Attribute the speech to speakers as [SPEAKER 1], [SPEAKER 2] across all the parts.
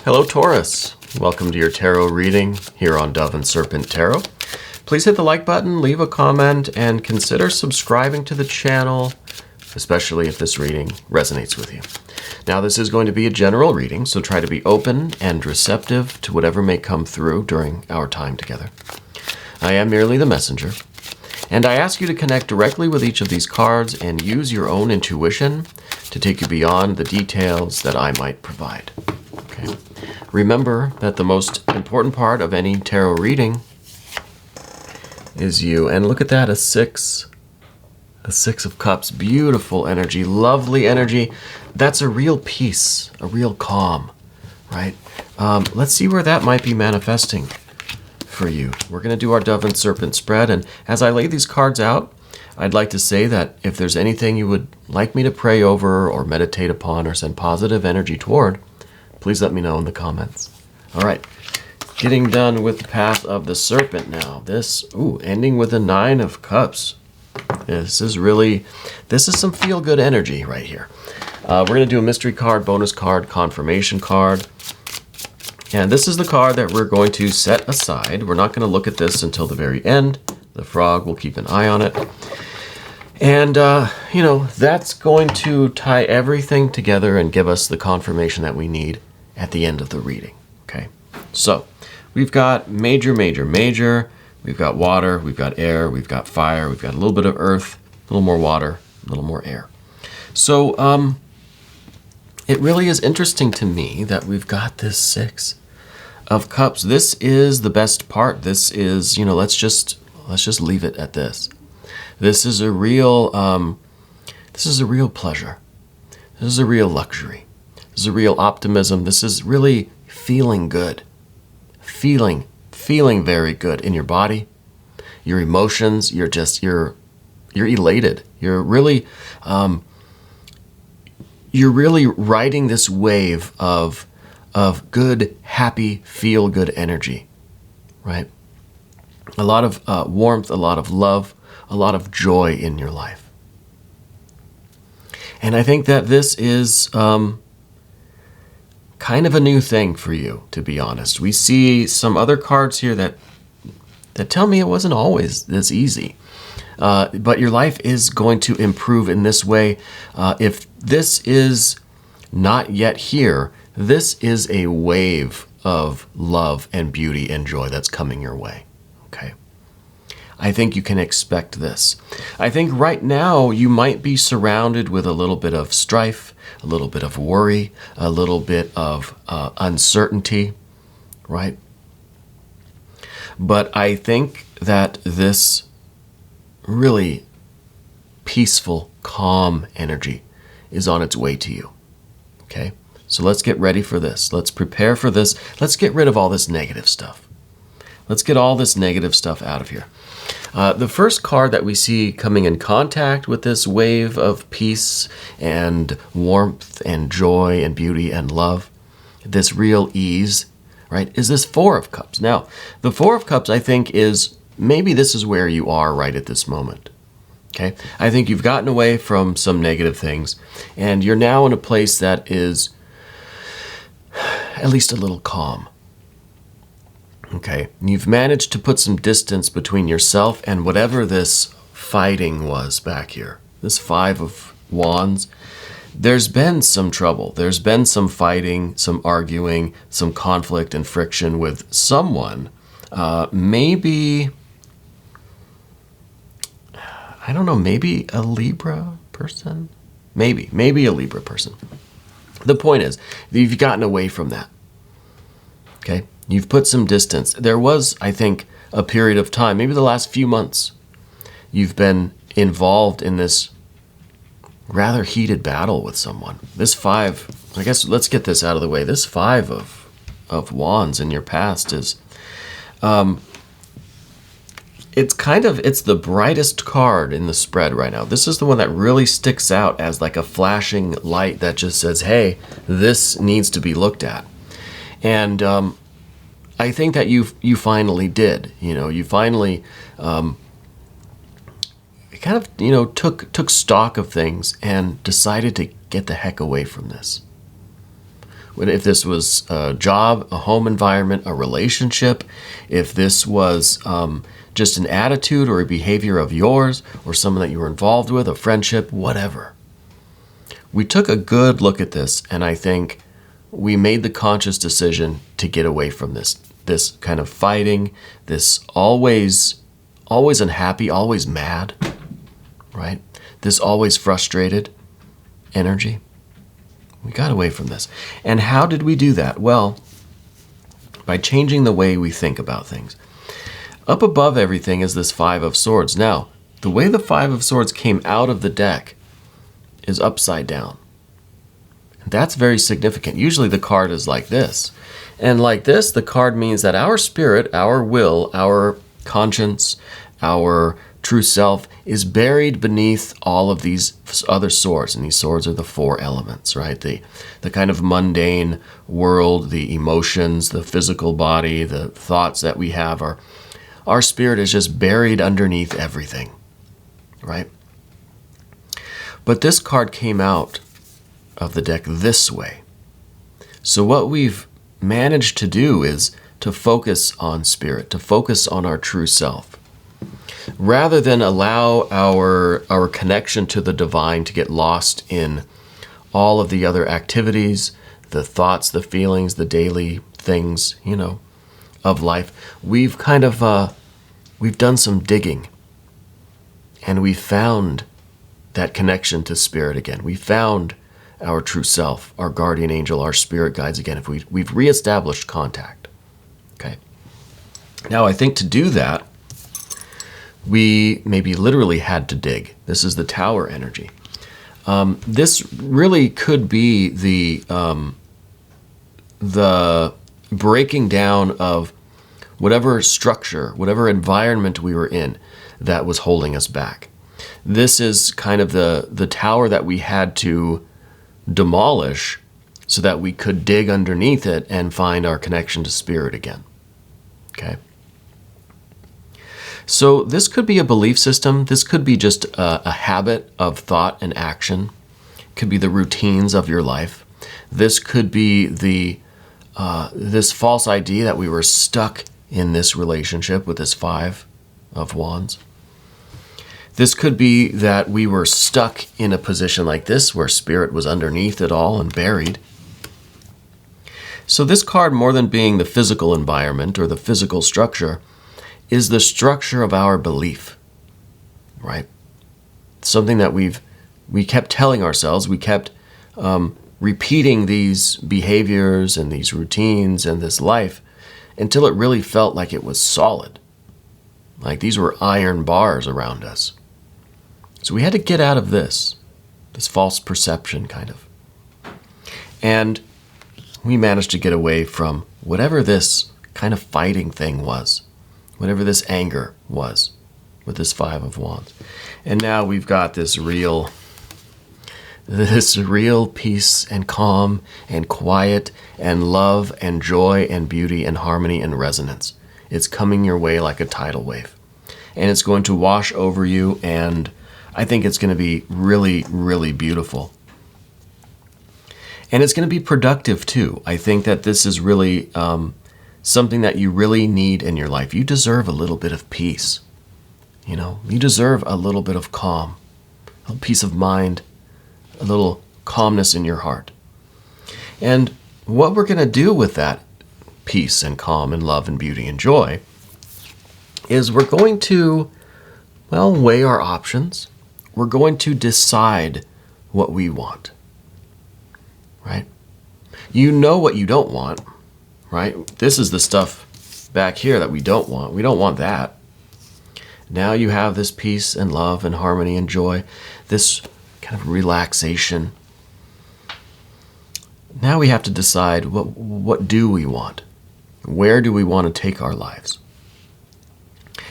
[SPEAKER 1] Hello Taurus, welcome to your tarot reading here on Dove and Serpent Tarot. Please hit the like button, leave a comment, and consider subscribing to the channel, especially if this reading resonates with you. Now this is going to be a general reading, so try to be open and receptive to whatever may come through during our time together. I am merely the messenger, and I ask you to connect directly with each of these cards and use your own intuition to take you beyond the details that I might provide. Okay. Remember that the most important part of any tarot reading is you. And look at that, a six of cups, beautiful energy, lovely energy. That's a real peace, a real calm, right? Let's see where that might be manifesting for you. We're going to do our Dove and Serpent spread, and as I lay these cards out, I'd like to say that if there's anything you would like me to pray over or meditate upon or send positive energy toward, please let me know in the comments. All right, getting done with the Path of the Serpent now. This, ending with a 9 of Cups. This is some feel-good energy right here. We're going to do a mystery card, bonus card, confirmation card. And this is the card that we're going to set aside. We're not going to look at this until the very end. The frog will keep an eye on it. And, that's going to tie everything together and give us the confirmation that we need at the end of the reading. Okay, so we've got major. We've got water, we've got air, we've got fire, we've got a little bit of earth, a little more water, a little more air. So it really is interesting to me that we've got this 6 of Cups. This is the best part. This is, let's just leave it at this. This is a real pleasure. This is a real luxury. This is a real optimism. This is really feeling good. Feeling very good in your body, your emotions. You're elated. You're really riding this wave of good, happy, feel good energy, right? A lot of warmth, a lot of love, a lot of joy in your life. And I think that this is kind of a new thing for you, to be honest. We see some other cards here that tell me it wasn't always this easy. But your life is going to improve in this way. If this is not yet here, this is a wave of love and beauty and joy that's coming your way. Okay. I think you can expect this. I think right now you might be surrounded with a little bit of strife, a little bit of worry, a little bit of uncertainty, right? But I think that this really peaceful, calm energy is on its way to you, okay? So let's get ready for this. Let's prepare for this. Let's get rid of all this negative stuff. Let's get all this negative stuff out of here. The first card that we see coming in contact with this wave of peace and warmth and joy and beauty and love, this real ease, right, is this 4 of Cups. Now, the 4 of Cups, I think, is maybe this is where you are right at this moment. Okay? I think you've gotten away from some negative things, and you're now in a place that is at least a little calm. Okay, you've managed to put some distance between yourself and whatever this fighting was back here. This 5 of Wands. There's been some trouble. There's been some fighting, some arguing, some conflict and friction with someone. Maybe, I don't know, maybe a Libra person? Maybe a Libra person. The point is, you've gotten away from that. Okay? You've put some distance. There was, I think, a period of time, maybe the last few months, you've been involved in this rather heated battle with someone. This 5, I guess let's get this out of the way. This 5 of Wands in your past is, it's the brightest card in the spread right now. This is the one that really sticks out as like a flashing light that just says, hey, this needs to be looked at. And I think that you finally did. You finally took stock of things and decided to get the heck away from this. If this was a job, a home environment, a relationship, if this was just an attitude or a behavior of yours or someone that you were involved with, a friendship, whatever. We took a good look at this, and I think we made the conscious decision to get away from this kind of fighting, this always unhappy, always mad, right? This always frustrated energy. We got away from this. And how did we do that? Well, by changing the way we think about things. Up above everything is this Five of Swords. Now, the way the Five of Swords came out of the deck is upside down. And that's very significant. Usually the card is like this. And like this, the card means that our spirit, our will, our conscience, our true self is buried beneath all of these other swords. And these swords are the four elements, right? The kind of mundane world, the emotions, the physical body, the thoughts that we have. Our spirit is just buried underneath everything, right? But this card came out of the deck this way. So what we've managed to do is to focus on spirit, to focus on our true self. Rather than allow our connection to the divine to get lost in all of the other activities, the thoughts, the feelings, the daily things, of life, we've kind of, we've done some digging, and we found that connection to spirit again. We found our true self, our guardian angel, our spirit guides again. If we've reestablished contact. Okay. Now, I think to do that, we maybe literally had to dig. This is the Tower energy. This really could be the breaking down of whatever structure, whatever environment we were in that was holding us back. This is kind of the tower that we had to demolish so that we could dig underneath it and find our connection to spirit again. Okay. So this could be a belief system. This could be just a habit of thought and action. It could be the routines of your life. This could be this false idea that we were stuck in this relationship with this Five of Wands. This could be that we were stuck in a position like this where spirit was underneath it all and buried. So this card, more than being the physical environment or the physical structure, is the structure of our belief, right? Something that we kept telling ourselves, we kept repeating these behaviors and these routines and this life until it really felt like it was solid. Like these were iron bars around us. So we had to get out of this false perception kind of. And we managed to get away from whatever this kind of fighting thing was, whatever this anger was with this Five of Wands. And now we've got this real peace and calm and quiet and love and joy and beauty and harmony and resonance. It's coming your way like a tidal wave. And it's going to wash over you, and I think it's going to be really, really beautiful. And it's going to be productive too. I think that this is really something that you really need in your life. You deserve a little bit of peace. You deserve a little bit of calm, a peace of mind, a little calmness in your heart. And what we're going to do with that peace and calm and love and beauty and joy is we're going to, weigh our options. We're going to decide what we want, right? You know what you don't want, right? This is the stuff back here that we don't want. We don't want that. Now you have this peace and love and harmony and joy, this kind of relaxation. Now we have to decide what do we want? Where do we want to take our lives?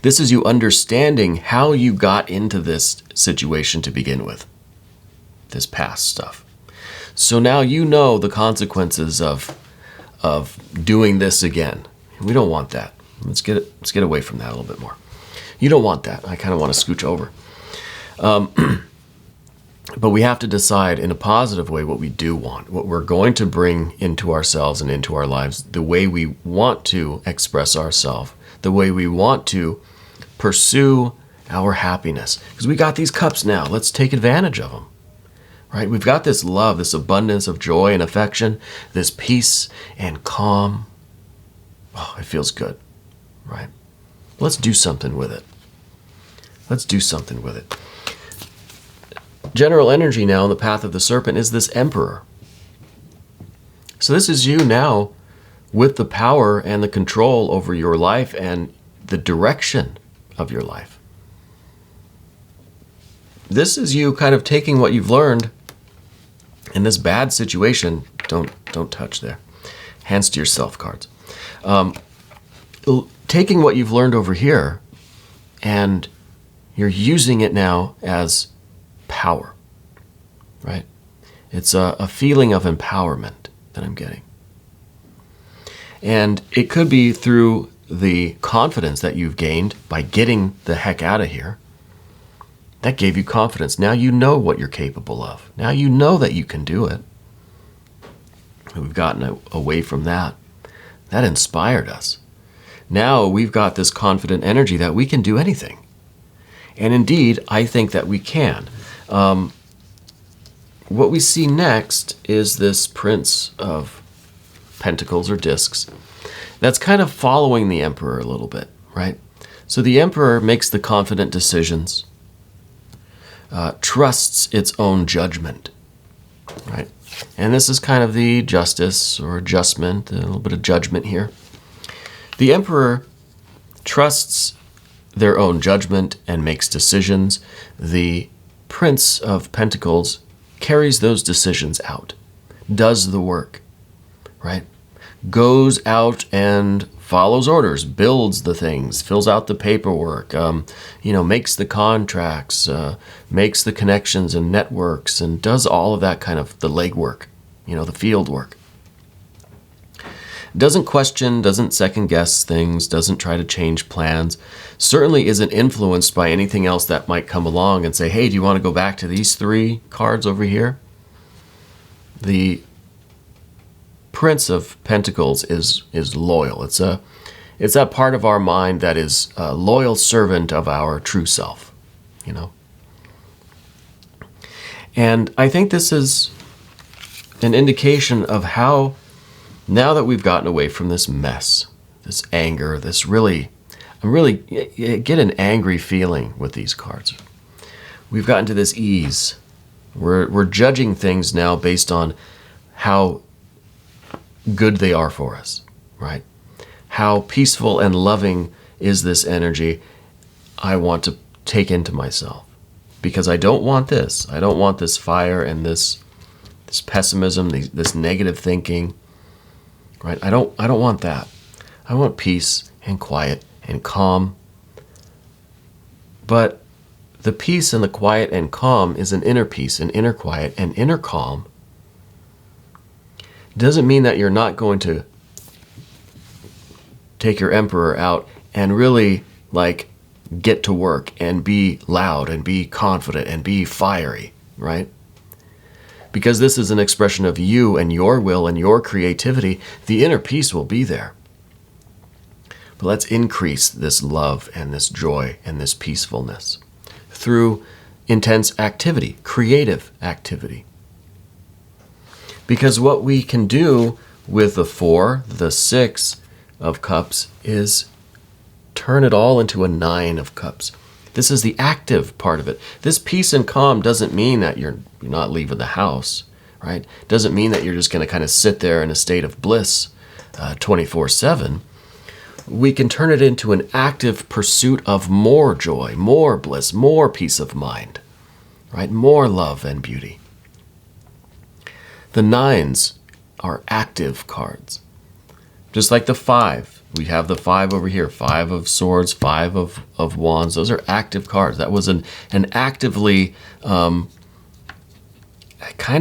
[SPEAKER 1] This is you understanding how you got into this situation to begin with, this past stuff. So now you know the consequences of doing this again. We don't want that. Let's get away from that a little bit more. You don't want that. I kind of want to scooch over. But we have to decide in a positive way what we do want, what we're going to bring into ourselves and into our lives, the way we want to express ourselves, the way we want to pursue our happiness. Because we got these cups now. Let's take advantage of them. Right? We've got this love, this abundance of joy and affection, this peace and calm. Oh, it feels good. Right? Let's do something with it. Let's do something with it. General energy now in the path of the serpent is this Emperor. So this is you now with the power and the control over your life and the direction of your life. This is you kind of taking what you've learned in this bad situation. Don't touch there. Hands to yourself cards. Taking what you've learned over here and you're using it now as power, right? It's a feeling of empowerment that I'm getting. And it could be through the confidence that you've gained by getting the heck out of here. That gave you confidence. Now you know what you're capable of. Now you know that you can do it. We've gotten away from that. That inspired us. Now we've got this confident energy that we can do anything. And indeed, I think that we can. What we see next is this Prince of Pentacles or discs. That's kind of following the Emperor a little bit, right? So the Emperor makes the confident decisions, trusts its own judgment, right? And this is kind of the justice or adjustment, a little bit of judgment here. The Emperor trusts their own judgment and makes decisions. The Prince of Pentacles carries those decisions out, does the work, right? Goes out and follows orders, builds the things, fills out the paperwork, makes the contracts, makes the connections and networks, and does all of that kind of the legwork, the field work. Doesn't question, doesn't second guess things, doesn't try to change plans, certainly isn't influenced by anything else that might come along and say, hey, do you want to go back to these 3 cards over here? The Prince of Pentacles is loyal. It's that part of our mind that is a loyal servant of our true self, And I think this is an indication of how, now that we've gotten away from this mess, this anger, I'm really get an angry feeling with these cards. We've gotten to this ease. We're judging things now based on how good they are for us, right? How peaceful and loving is this energy I want to take into myself. Because I don't want this. I don't want this fire and this pessimism, this negative thinking. Right? I don't want that. I want peace and quiet and calm. But the peace and the quiet and calm is an inner peace, an inner quiet, and inner calm. Doesn't mean that you're not going to take your Emperor out and really get to work and be loud and be confident and be fiery, right? Because this is an expression of you and your will and your creativity, the inner peace will be there. But let's increase this love and this joy and this peacefulness through intense activity, creative activity. Because what we can do with the 4, the 6 of cups is turn it all into a 9 of cups. This is the active part of it. This peace and calm doesn't mean that you're not leaving the house, right? Doesn't mean that you're just going to kind of sit there in a state of bliss 24/7. We can turn it into an active pursuit of more joy, more bliss, more peace of mind, right? More love and beauty. The 9s are active cards. Just like the 5. We have the 5 over here, 5 of swords, 5 of wands. Those are active cards. That was an actively kind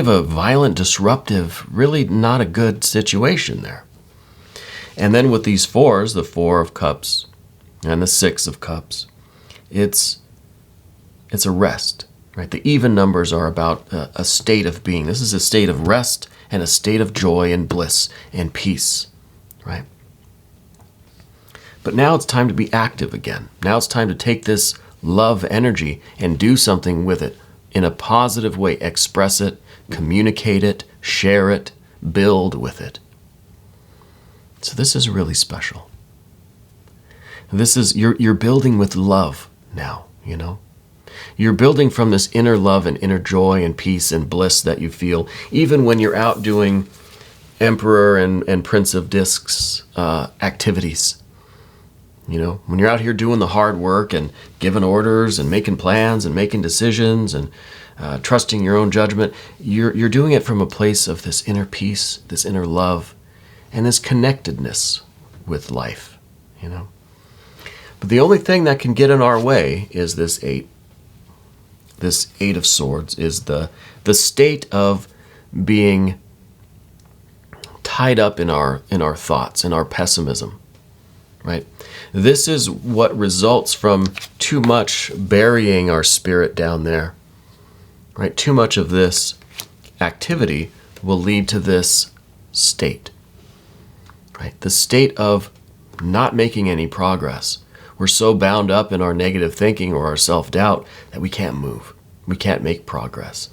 [SPEAKER 1] of a violent, disruptive, really not a good situation there. And then with these 4s, the 4 of cups and the 6 of cups, it's a rest. right? The even numbers are about a state of being. This is a state of rest and a state of joy and bliss and peace, right? But now it's time to be active again. Now it's time to take this love energy and do something with it in a positive way. Express it, communicate it, share it, build with it. So this is really special. This is, you're building with love now, you know? You're building from this inner love and inner joy and peace and bliss that you feel, even when you're out doing Emperor and Prince of Discs activities. You know, when you're out here doing the hard work and giving orders and making plans and making decisions and trusting your own judgment, you're doing it from a place of this inner peace, this inner love, and this connectedness with life, you know. But the only thing that can get in our way is this 8. This 8 of Swords is the state of being tied up in our thoughts, in our pessimism, right? This is what results from too much burying our spirit down there, right? Too much of this activity will lead to this state, right? The state of not making any progress. We're so bound up in our negative thinking or our self-doubt that we can't move. We can't make progress.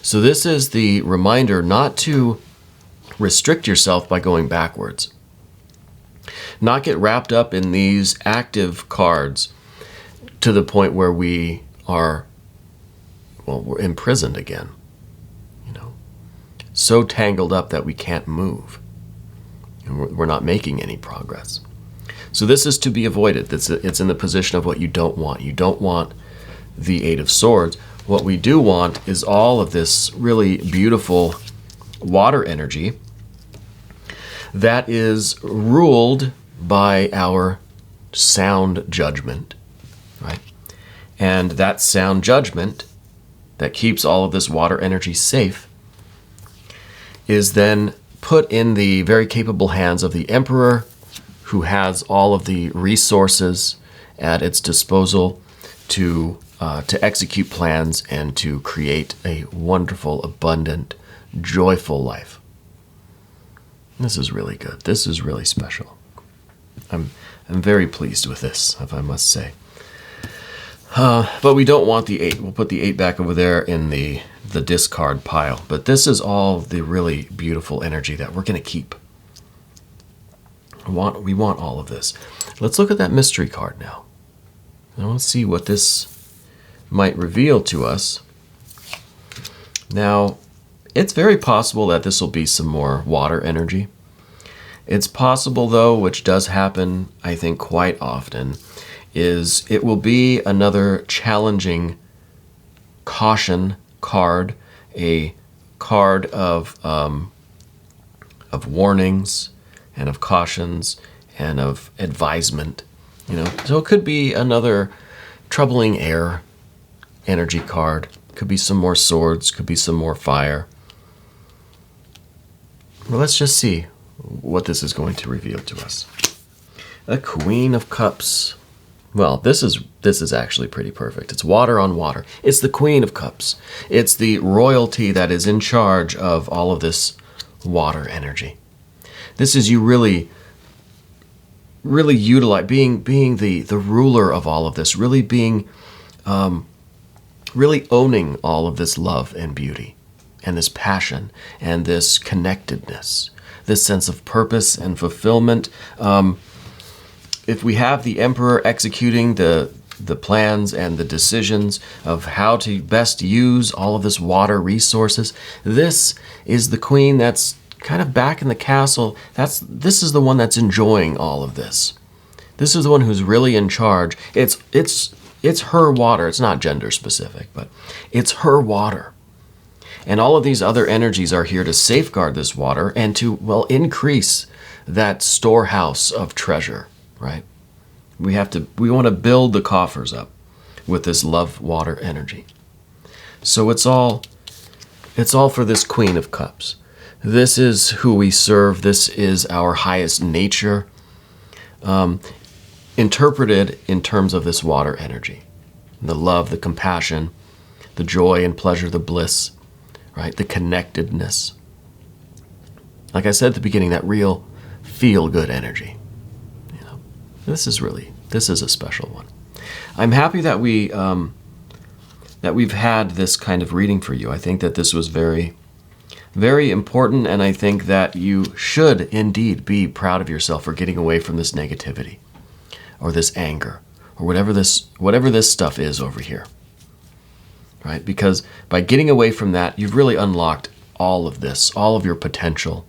[SPEAKER 1] So this is the reminder not to restrict yourself by going backwards. Not get wrapped up in these active cards to the point where we are, well, we're imprisoned again. You know, so tangled up that we can't move. And we're not making any progress. So this is to be avoided. It's in the position of what you don't want. You don't want the 8 of Swords. What we do want is all of this really beautiful water energy that is ruled by our sound judgment, right? And that sound judgment that keeps all of this water energy safe is then put in the very capable hands of the Emperor, who has all of the resources at its disposal to execute plans and to create a wonderful, abundant, joyful life. This is really good. This is really special. I'm very pleased with this, if I must say. But we don't want the 8. We'll put the 8 back over there in the discard pile. But this is all the really beautiful energy that we're going to keep. We want all of this. Let's look at that mystery card now. I want to see what this might reveal to us. Now, it's very possible that this will be some more water energy. It's possible, though, which does happen, I think, quite often, is it will be another challenging caution card, a card of warnings and of cautions and of advisement. You know, so it could be another troubling air energy card. Could be some more swords. Could be some more fire. Well, let's just see what this is going to reveal to us. The Queen of Cups. Well, this is actually pretty perfect. It's water on water. It's the Queen of Cups. It's the royalty that is in charge of all of this water energy. This is you really utilize being the ruler of all of this, really being really owning all of this love and beauty and this passion and this connectedness, this sense of purpose and fulfillment. If we have the Emperor executing the plans and the decisions of how to best use all of this water resources, this is the Queen that's kind of back in the castle. This is the one that's enjoying all of this. This is the one who's really in charge. It's her water. It's not gender specific, but it's her water. And all of these other energies are here to safeguard this water and to, well, increase that storehouse of treasure, right? We want to build the coffers up with this love water energy. So it's all for this Queen of Cups. This is who we serve. This is our highest nature, interpreted in terms of this water energy. The love, the compassion, the joy and pleasure, the bliss, right? The connectedness. Like I said at the beginning, that real feel-good energy. You know, this is a special one. I'm happy that we've had this kind of reading for you. I think that this was very, very important, and I think that you should indeed be proud of yourself for getting away from this negativity or this anger or whatever this stuff is over here. Right? Because by getting away from that, you've really unlocked all of this, all of your potential.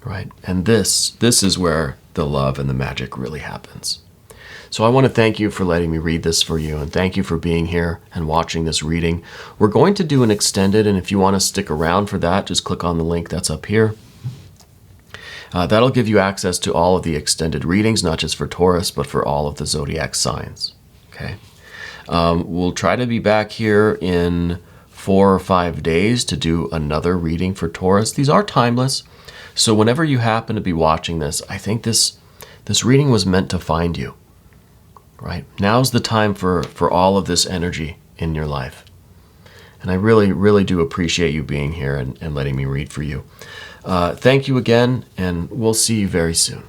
[SPEAKER 1] Right? And this is where the love and the magic really happens. So I want to thank you for letting me read this for you, and thank you for being here and watching this reading. We're going to do an extended, and if you want to stick around for that, just click on the link that's up here. That'll give you access to all of the extended readings, not just for Taurus, but for all of the zodiac signs. Okay. We'll try to be back here in 4 or 5 days to do another reading for Taurus. These are timeless, so whenever you happen to be watching this, I think this reading was meant to find you. Right? Now's the time for all of this energy in your life. And I really, really do appreciate you being here and letting me read for you. Thank you again, and we'll see you very soon.